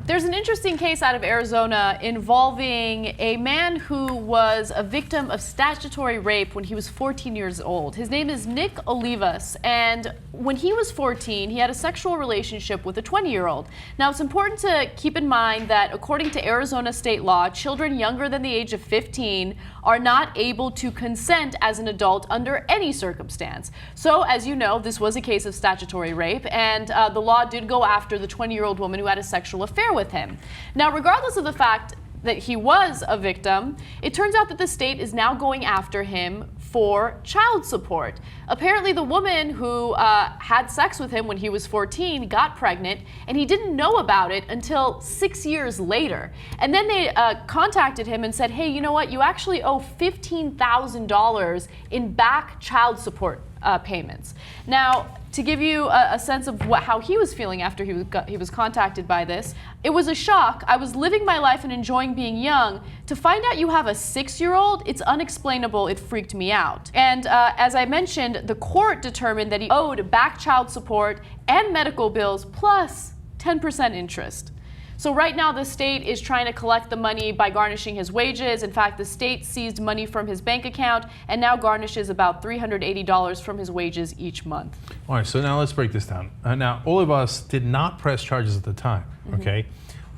There's an interesting case out of Arizona involving a man who was a victim of statutory rape when he was 14 years old. His name is Nick Olivas, and when he was 14, he had a sexual relationship with a 20-year-old. Now, it's important to keep in mind that according to Arizona state law, children younger than the age of 15 are not able to consent as an adult under any circumstance. So, as you know, this was a case of statutory rape, and the law did go after the 20-year-old woman who had a sexual affair with him. Now, regardless of the fact that he was a victim, it turns out that the state is now going after him for child support. Apparently, the woman who had sex with him when he was 14 got pregnant, and he didn't know about it until 6 years later. And then they contacted him and said, hey, you know what? You actually owe $15,000 in back child support payments. Now, to give you a sense of how he was feeling after he was contacted by this, it was a shock. I was living my life and enjoying being young. To find out you have a 6-year-old, it's unexplainable. It freaked me out. And as I mentioned, the court determined that he owed back child support and medical bills plus 10% interest. So right now, the state is trying to collect the money by garnishing his wages. In fact, the state seized money from his bank account and now garnishes about $380 from his wages each month. All right, so now let's break this down. Now, Olivas did not press charges at the time, okay?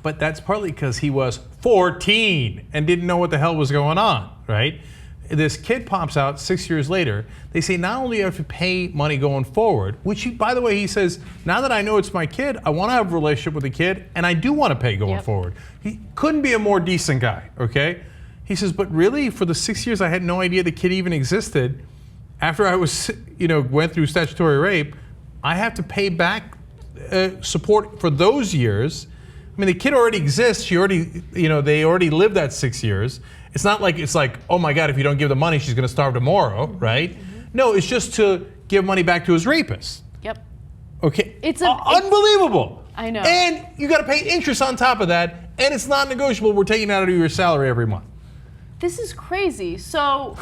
But that's partly because he was 14 and didn't know what the hell was going on, right? This kid pops out 6 years later. They say not only do you have to pay money going forward, which he, by the way, he says, now that I know it's my kid, I want to have a relationship with the kid, and I do want to pay going forward. He couldn't be a more decent guy, okay? He says, but really, for the 6 years I had no idea the kid even existed, after I was, went through statutory rape, I have to pay back support for those years. I mean, the kid already exists. She already, they already lived that 6 years. It's not like oh my God, if you don't give the money, she's going to starve tomorrow, right? No, it's just to give money back to his rapist. Yep. Okay. It's unbelievable. I know. And you got to pay interest on top of that, and it's not negotiable. We're taking it out of your salary every month. This is crazy. So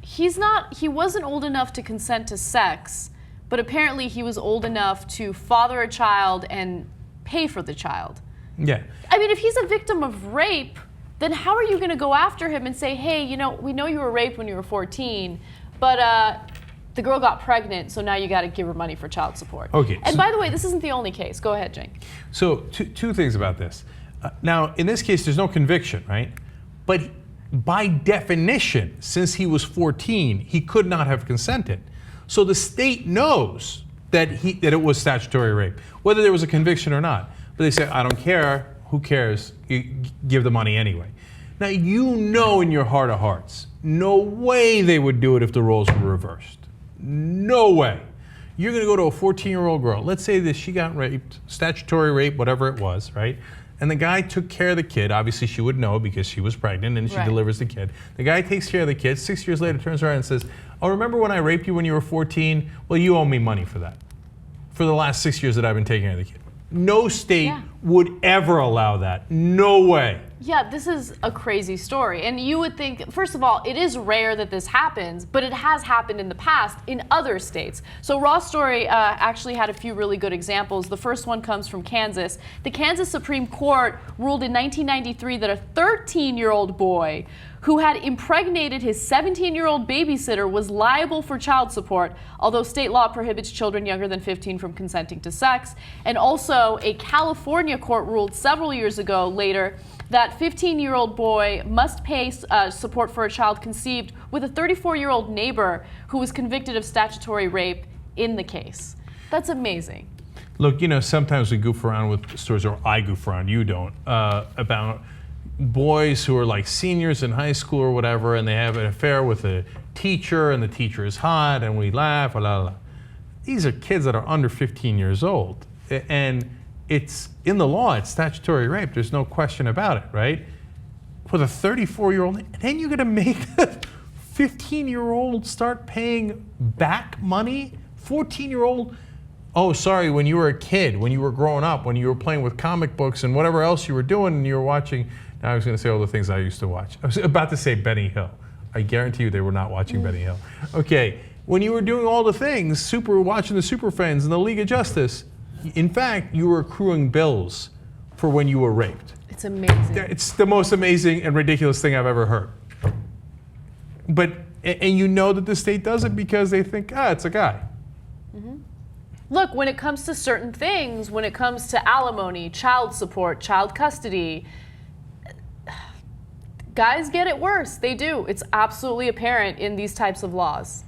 he wasn't old enough to consent to sex, but apparently he was old enough to father a child and pay for the child. Yeah. I mean, if he's a victim of rape, then how are you going to go after him and say, hey, we know you were raped when you were 14, but the girl got pregnant, so now you got to give her money for child support. Okay. And by the way, this isn't the only case. Go ahead, Cenk. So two things about this. Now, in this case, there's no conviction, right? But by definition, since he was 14, he could not have consented. So the state knows that it was statutory rape, whether there was a conviction or not. But they say, I don't care. Who cares? You give the money anyway. Now, in your heart of hearts, no way they would do it if the roles were reversed. No way. You're going to go to a 14-year-old girl. Let's say that she got raped, statutory rape, whatever it was, right? And the guy took care of the kid. Obviously, she would know because she was pregnant and she delivers the kid. The guy takes care of the kid. 6 years later, turns around and says, oh, remember when I raped you when you were 14? Well, you owe me money for that. For the last 6 years that I've been taking care of the kid. No state would ever allow that. No way. Yeah, this is a crazy story. And you would think, first of all, it is rare that this happens, but it has happened in the past in other states. So Raw's story actually had a few really good examples. The first one comes from Kansas. The Kansas Supreme Court ruled in 1993 that a 13-year-old boy who had impregnated his 17-year-old babysitter was liable for child support, although state law prohibits children younger than 15 from consenting to sex. And also, a California court ruled several years ago later that 15-year-old boy must pay support for a child conceived with a 34-year-old neighbor who was convicted of statutory rape in the case. That's amazing. Look, sometimes we goof around with stories, or I goof around, you don't, about boys who are like seniors in high school or whatever, and they have an affair with a teacher, and the teacher is hot, and we laugh, blah, blah, blah. These are kids that are under 15 years old. And it's in the law, it's statutory rape. There's no question about it, right? With a 34-year-old, and then you're going to make the 15-year-old start paying back money? 14-year-old, oh, sorry, when you were a kid, when you were growing up, when you were playing with comic books and whatever else you were doing, and you were watching. Now I was going to say all the things I used to watch. I was about to say Benny Hill. I guarantee you they were not watching Benny Hill. Okay, when you were doing all the things, watching the Super Friends and the League of Justice, in fact, you were accruing bills for when you were raped. It's amazing. It's the most amazing and ridiculous thing I've ever heard. But, and you know that the state does it because they think, it's a guy. Look, when it comes to certain things, when it comes to alimony, child support, child custody, guys get it worse. They do. It's absolutely apparent in these types of laws.